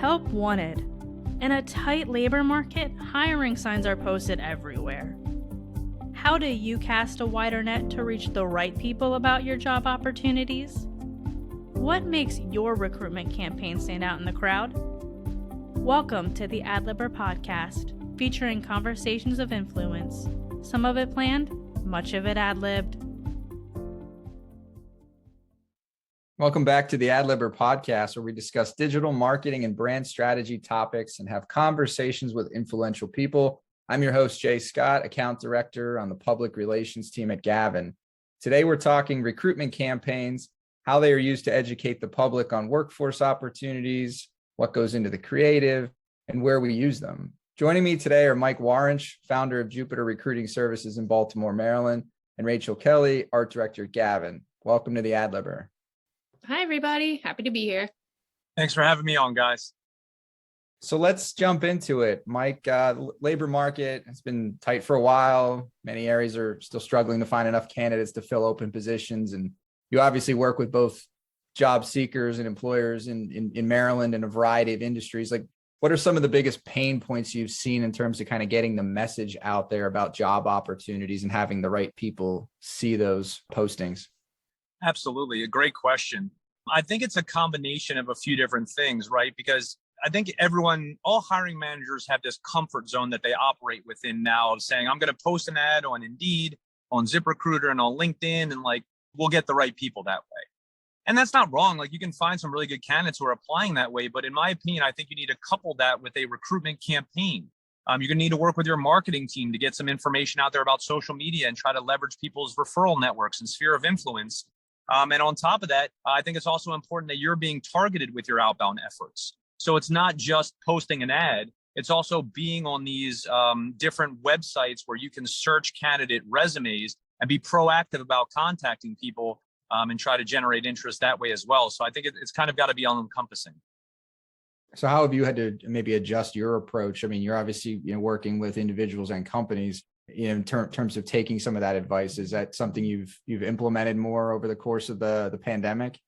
Help wanted. In a tight labor market, hiring signs are posted everywhere. How do you cast a wider net to reach the right people about your job opportunities? What makes your recruitment campaign stand out in the crowd? Welcome to the Adlibber podcast, featuring conversations of influence. Some of it planned, much of it ad-libbed. Welcome back to the Adlibber podcast, where we discuss digital marketing and brand strategy topics and have conversations with influential people. I'm your host, Jay Scott, account director on the public relations team at Gavin. Today, we're talking recruitment campaigns, how they are used to educate the public on workforce opportunities, what goes into the creative, and where we use them. Joining me today are Mike Warinch, founder of Jupiter Recruiting Services in Baltimore, Maryland, and Rachel Kelly, art director at Gavin. Welcome to the Adlibber. Hi, everybody. Happy to be here. Thanks for having me on, guys. So let's jump into it. Mike, labor market has been tight for a while. Many areas are still struggling to find enough candidates to fill open positions. And you obviously work with both job seekers and employers in Maryland in a variety of industries. Like, what are some of the biggest pain points you've seen in terms of kind of getting the message out there about job opportunities and having the right people see those postings? Absolutely. A great question. I think it's a combination of a few different things, right? Because I think all hiring managers have this comfort zone that they operate within now of saying, I'm going to post an ad on Indeed, on ZipRecruiter, and on LinkedIn, and we'll get the right people that way. And that's not wrong. You can find some really good candidates who are applying that way. But in my opinion, I think you need to couple that with a recruitment campaign. You're going to need to work with your marketing team to get some information out there about social media and try to leverage people's referral networks and sphere of influence. And on top of that, I think it's also important that you're being targeted with your outbound efforts. So it's not just posting an ad. It's also being on these different websites where you can search candidate resumes and be proactive about contacting people and try to generate interest that way as well. So I think it's kind of got to be all-encompassing. So how have you had to maybe adjust your approach? I mean, you're obviously working with individuals and companies. In terms of taking some of that advice, is that something you've implemented more over the course of the pandemic?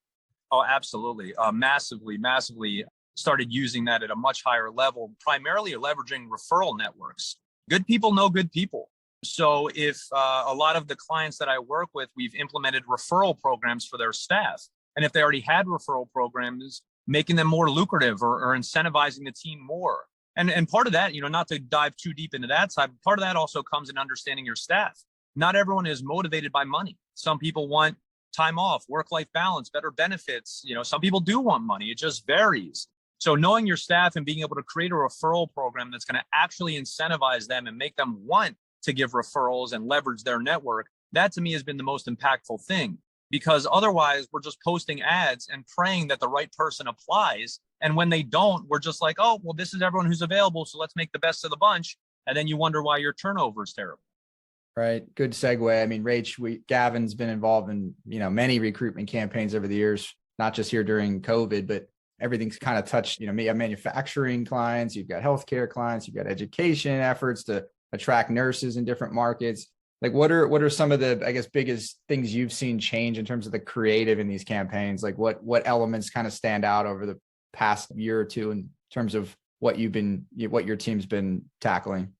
Oh, absolutely. Massively started using that at a much higher level, primarily leveraging referral networks. Good people know good people. So if a lot of the clients that I work with, we've implemented referral programs for their staff. And if they already had referral programs, making them more lucrative or incentivizing the team more. And part of that, not to dive too deep into that side, but part of that also comes in understanding your staff. Not everyone is motivated by money. Some people want time off, work-life balance, better benefits. Some people do want money. It just varies. So knowing your staff and being able to create a referral program that's going to actually incentivize them and make them want to give referrals and leverage their network, that to me has been the most impactful thing. Because otherwise, we're just posting ads and praying that the right person applies. And when they don't, we're just like, oh, well, this is everyone who's available, so let's make the best of the bunch. And then you wonder why your turnover is terrible. Right. Good segue. I mean, Rach, Gavin's been involved in, many recruitment campaigns over the years, not just here during COVID, but everything's kind of touched, you have manufacturing clients, you've got healthcare clients, you've got education efforts to attract nurses in different markets. What are some of the, I guess, biggest things you've seen change in terms of the creative in these campaigns? What elements kind of stand out over the past year or two in terms of what your team's been tackling?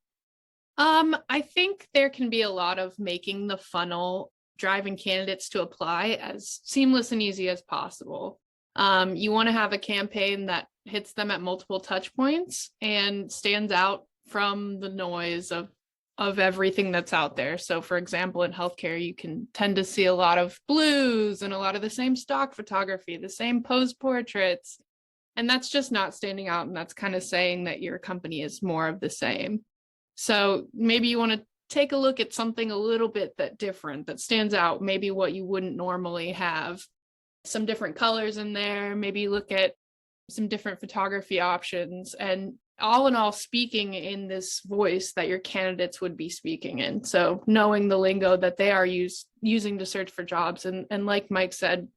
I think there can be a lot of making the funnel, driving candidates to apply as seamless and easy as possible. You want to have a campaign that hits them at multiple touch points and stands out from the noise of everything that's out there. So for example, in healthcare, you can tend to see a lot of blues and a lot of the same stock photography, the same pose portraits. And that's just not standing out. And that's kind of saying that your company is more of the same. So maybe you want to take a look at something a little bit different that stands out, maybe what you wouldn't normally have. Some different colors in there, maybe look at some different photography options, and all in all, speaking in this voice that your candidates would be speaking in. So knowing the lingo that they are using to search for jobs. And like Mike said,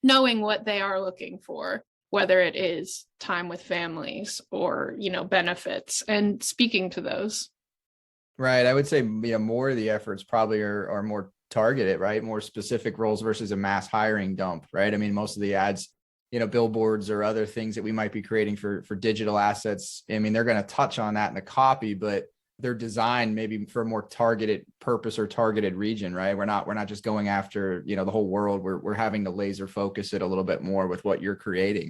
knowing what they are looking for, whether it is time with families or, benefits, and speaking to those. Right. I would say, more of the efforts probably are more targeted, right? More specific roles versus a mass hiring dump, right? I mean, most of the ads, billboards or other things that we might be creating for digital assets. I mean, they're going to touch on that in the copy, but they're designed maybe for a more targeted purpose or targeted region, right? We're not just going after, the whole world. We're having to laser focus it a little bit more with what you're creating.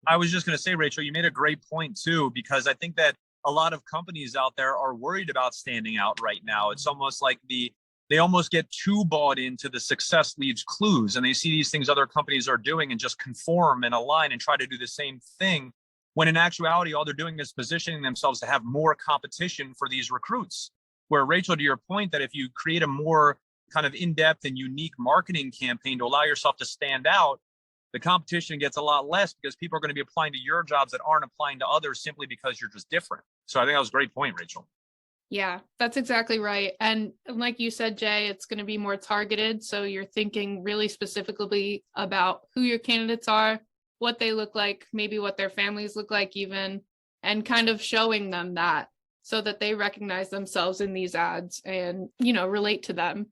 I was just going to say, Rachel, you made a great point too, because I think that a lot of companies out there are worried about standing out right now. It's almost like they almost get too bought into the success leaves clues, and they see these things other companies are doing and just conform and align and try to do the same thing, when in actuality, all they're doing is positioning themselves to have more competition for these recruits. Where, Rachel, to your point, that if you create a more kind of in-depth and unique marketing campaign to allow yourself to stand out, the competition gets a lot less, because people are going to be applying to your jobs that aren't applying to others simply because you're just different. So I think that was a great point, Rachel. Yeah, that's exactly right. And like you said, Jay, it's going to be more targeted. So you're thinking really specifically about who your candidates are, what they look like, maybe what their families look like even, and kind of showing them that so that they recognize themselves in these ads and, relate to them.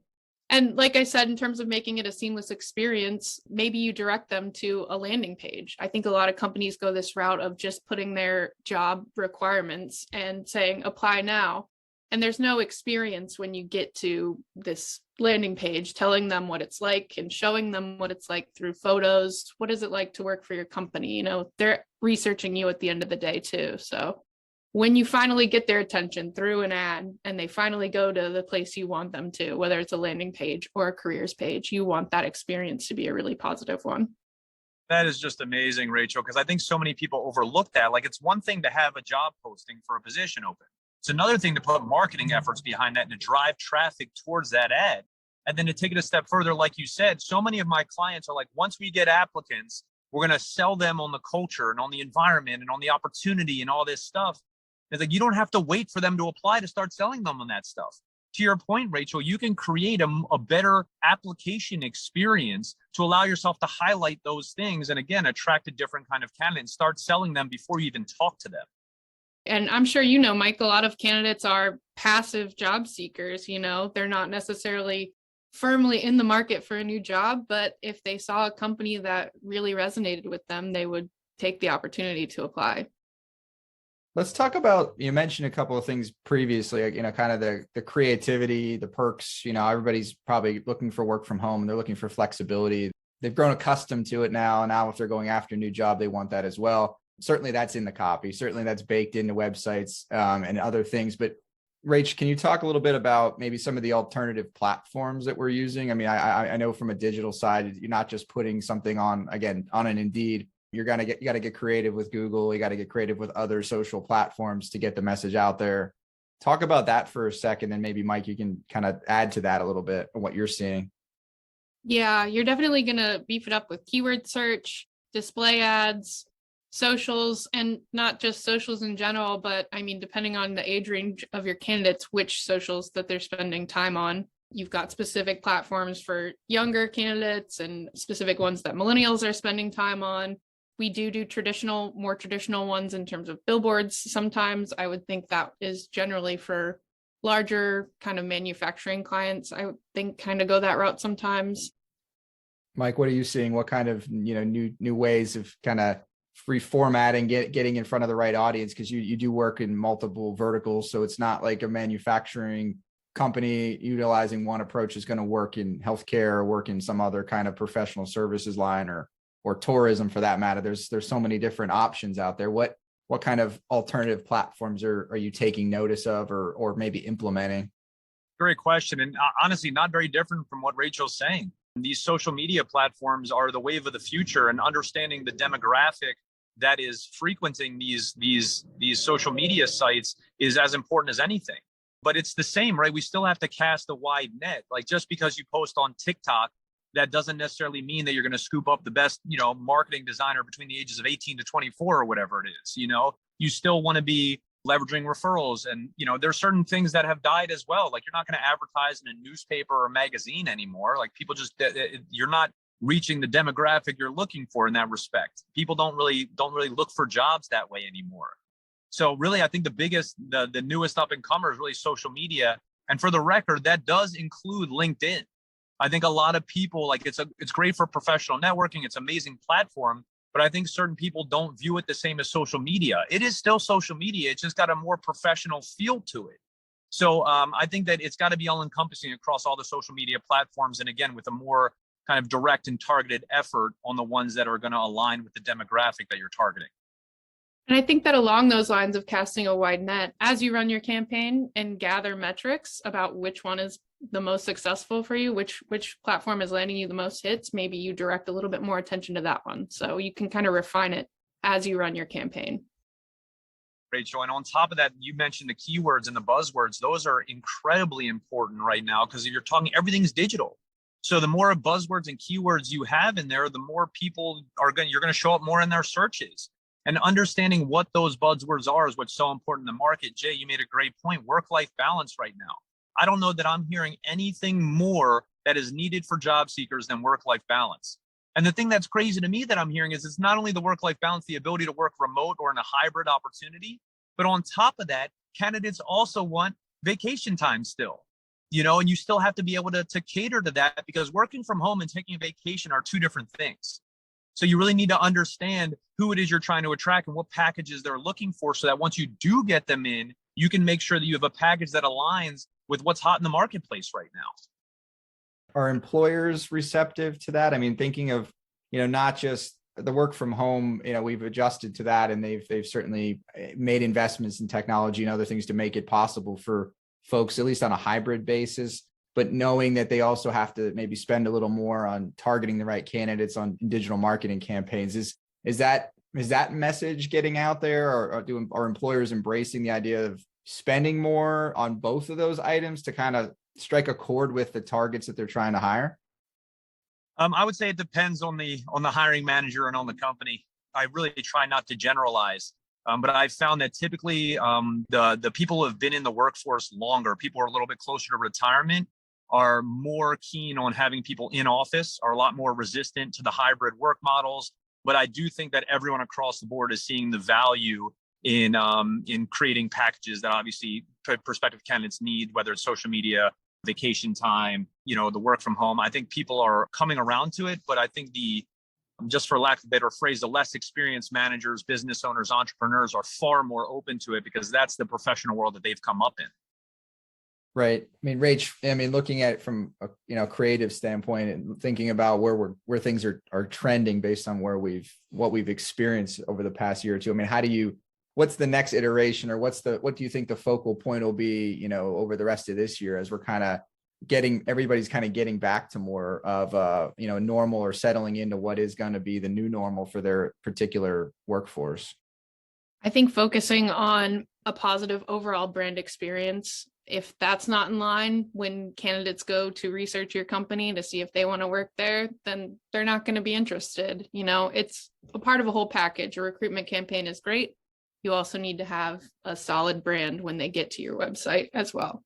And like I said, in terms of making it a seamless experience, maybe you direct them to a landing page. I think a lot of companies go this route of just putting their job requirements and saying, apply now. And there's no experience when you get to this landing page, telling them what it's like and showing them what it's like through photos. What is it like to work for your company? They're researching you at the end of the day too. So when you finally get their attention through an ad and they finally go to the place you want them to, whether it's a landing page or a careers page, you want that experience to be a really positive one. That is just amazing, Rachel, because I think so many people overlook that. Like, it's one thing to have a job posting for a position open. It's another thing to put marketing efforts behind that and to drive traffic towards that ad. And then to take it a step further, like you said, so many of my clients are like, once we get applicants, we're going to sell them on the culture and on the environment and on the opportunity and all this stuff. It's like, you don't have to wait for them to apply to start selling them on that stuff. To your point, Rachel, you can create a better application experience to allow yourself to highlight those things and, again, attract a different kind of candidate and start selling them before you even talk to them. And I'm sure, Mike, a lot of candidates are passive job seekers. They're not necessarily firmly in the market for a new job, but if they saw a company that really resonated with them, they would take the opportunity to apply. Let's talk about, you mentioned a couple of things previously, kind of the creativity, the perks. Everybody's probably looking for work from home and they're looking for flexibility. They've grown accustomed to it now. And now if they're going after a new job, they want that as well. Certainly that's in the copy. Certainly that's baked into websites and other things. But Rach, can you talk a little bit about maybe some of the alternative platforms that we're using? I mean, I know from a digital side, you're not just putting something on an Indeed. You got to get creative with Google. You got to get creative with other social platforms to get the message out there. Talk about that for a second. And maybe Mike, you can kind of add to that a little bit of what you're seeing. Yeah, you're definitely going to beef it up with keyword search, display ads, socials, and not just socials in general, but I mean, depending on the age range of your candidates, which socials that they're spending time on. You've got specific platforms for younger candidates and specific ones that millennials are spending time on. We do more traditional ones in terms of billboards. Sometimes I would think that is generally for larger kind of manufacturing clients. I would think kind of go that route sometimes. Mike, what are you seeing? What kind of, new ways of kind of reformatting, getting in front of the right audience? Because you do work in multiple verticals. So it's not like a manufacturing company utilizing one approach is going to work in healthcare or work in some other kind of professional services line or tourism for that matter. There's so many different options out there. What kind of alternative platforms are you taking notice of or maybe implementing? Great question. And honestly, not very different from what Rachel's saying. These social media platforms are the wave of the future, and understanding the demographic that is frequenting these social media sites is as important as anything. But it's the same, right? We still have to cast a wide net. Like, just because you post on TikTok, that doesn't necessarily mean that you're going to scoop up the best, marketing designer between the ages of 18 to 24 or whatever it is. You still want to be leveraging referrals. And, there's certain things that have died as well. Like, you're not going to advertise in a newspaper or magazine anymore. Like, people you're not reaching the demographic you're looking for in that respect. People don't really look for jobs that way anymore. So really, I think the newest up and comer is really social media. And for the record, that does include LinkedIn. I think a lot of people, like, it's great for professional networking. It's an amazing platform, but I think certain people don't view it the same as social media. It is still social media. It's just got a more professional feel to it. So I think that it's got to be all encompassing across all the social media platforms. And again, with a more kind of direct and targeted effort on the ones that are going to align with the demographic that you're targeting. And I think that along those lines of casting a wide net, as you run your campaign and gather metrics about which one is the most successful for you, which platform is landing you the most hits, maybe you direct a little bit more attention to that one. So you can kind of refine it as you run your campaign. Rachel, and on top of that, you mentioned the keywords and the buzzwords. Those are incredibly important right now because if you're talking, everything's digital. So the more buzzwords and keywords you have in there, the more people you're going to show up more in their searches. And understanding what those buzzwords are is what's so important in the market. Jay, you made a great point. Work-life balance right now. I don't know that I'm hearing anything more that is needed for job seekers than work-life balance. And the thing that's crazy to me that I'm hearing is it's not only the work-life balance, the ability to work remote or in a hybrid opportunity, but on top of that, candidates also want vacation time still, and you still have to be able to cater to that because working from home and taking a vacation are two different things. So you really need to understand who it is you're trying to attract and what packages they're looking for so that once you do get them in, you can make sure that you have a package that aligns with what's hot in the marketplace right now. Are employers receptive to that? I mean, thinking of, not just the work from home, we've adjusted to that and they've certainly made investments in technology and other things to make it possible for folks, at least on a hybrid basis. But knowing that they also have to maybe spend a little more on targeting the right candidates on digital marketing campaigns. Is that message getting out there, or are employers embracing the idea of spending more on both of those items to kind of strike a chord with the targets that they're trying to hire? I would say it depends on the hiring manager and on the company. I really try not to generalize. But I've found that typically the people who have been in the workforce longer, people who are a little bit closer to retirement, are more keen on having people in office, are a lot more resistant to the hybrid work models. But I do think that everyone across the board is seeing the value in creating packages that obviously prospective candidates need, whether it's social media, vacation time, the work from home. I think people are coming around to it, but I think just for lack of a better phrase, the less experienced managers, business owners, entrepreneurs are far more open to it because that's the professional world that they've come up in. Right. I mean, Rach, looking at it from a creative standpoint and thinking about where things are trending based on what we've experienced over the past year or two. I mean, what's the next iteration, or what do you think the focal point will be, over the rest of this year as we're kind of everybody's kind of getting back to more of normal, or settling into what is going to be the new normal for their particular workforce? I think focusing on a positive overall brand experience. If that's not in line when candidates go to research your company to see if they want to work there, then they're not going to be interested. It's a part of a whole package. A recruitment campaign is great. You also need to have a solid brand when they get to your website as well.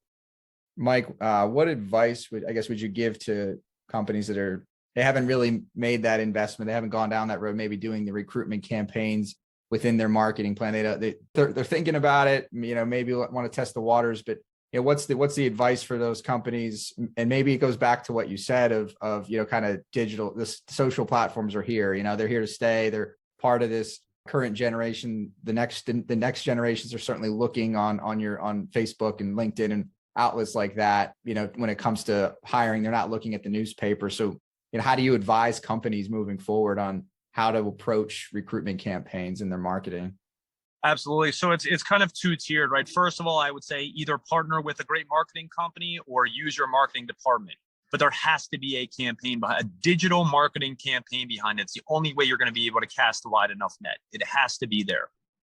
Mike, what advice would you give to companies that they haven't really made that investment? They haven't gone down that road, maybe doing the recruitment campaigns within their marketing plan. They're thinking about it, maybe want to test the waters, but what's the advice for those companies? And maybe it goes back to what you said of kind of digital, the social platforms are here, they're here to stay. They're part of this current generation. The next generations are certainly looking on Facebook and LinkedIn and outlets like that. When it comes to hiring, they're not looking at the newspaper. So, how do you advise companies moving forward on how to approach recruitment campaigns in their marketing? Absolutely. So it's kind of two-tiered, right? First of all, I would say either partner with a great marketing company or use your marketing department. But there has to be a digital marketing campaign behind it. It's the only way you're going to be able to cast a wide enough net. It has to be there.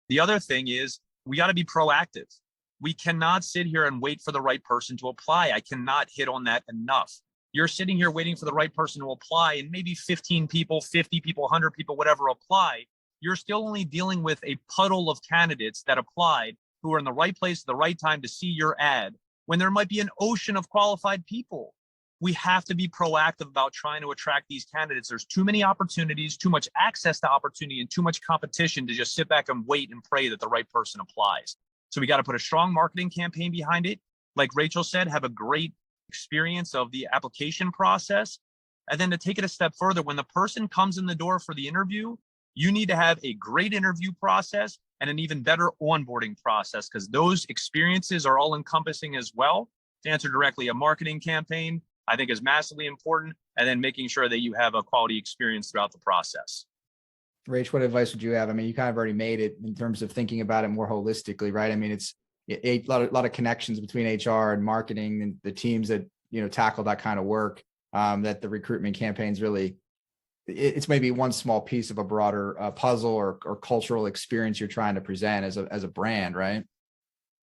The other thing is we got to be proactive. We cannot sit here and wait for the right person to apply. I cannot hit on that enough. You're sitting here waiting for the right person to apply, and maybe 15 people, 50 people, 100 people, whatever apply. You're still only dealing with a puddle of candidates that applied who are in the right place at the right time to see your ad, when there might be an ocean of qualified people. We have to be proactive about trying to attract these candidates. There's too many opportunities, too much access to opportunity, and too much competition to just sit back and wait and pray that the right person applies. So we got to put a strong marketing campaign behind it. Like Rachel said, have a great experience of the application process. And then to take it a step further, when the person comes in the door for the interview, you need to have a great interview process and an even better onboarding process, because those experiences are all encompassing as well. To answer directly, a marketing campaign, I think, is massively important, and then making sure that you have a quality experience throughout the process. Rach, what advice would you have? I mean, you kind of already made it in terms of thinking about it more holistically, right? I mean, it's a lot of connections between HR and marketing and the teams that, tackle that kind of work, that the recruitment campaigns really, it's maybe one small piece of a broader puzzle or cultural experience you're trying to present as a brand, right?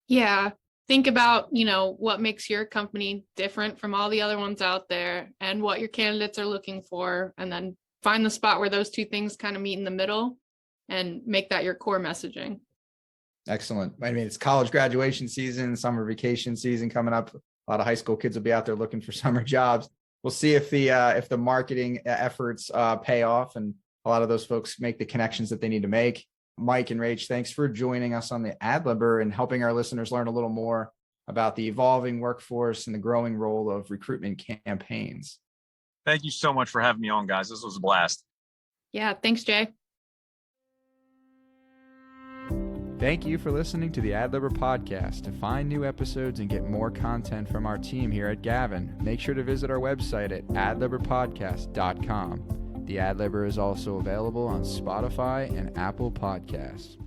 Yeah. Think about, what makes your company different from all the other ones out there and what your candidates are looking for. And then find the spot where those two things kind of meet in the middle and make that your core messaging. Excellent. I mean, it's college graduation season, summer vacation season coming up. A lot of high school kids will be out there looking for summer jobs. We'll see if the marketing efforts pay off and a lot of those folks make the connections that they need to make. Mike and Rach, thanks for joining us on the Adlibber and helping our listeners learn a little more about the evolving workforce and the growing role of recruitment campaigns. Thank you so much for having me on, guys. This was a blast. Yeah, thanks, Jay. Thank you for listening to the Adlibber podcast. To find new episodes and get more content from our team here at Gavin, make sure to visit our website at adlibberpodcast.com. The Adlibber is also available on Spotify and Apple Podcasts.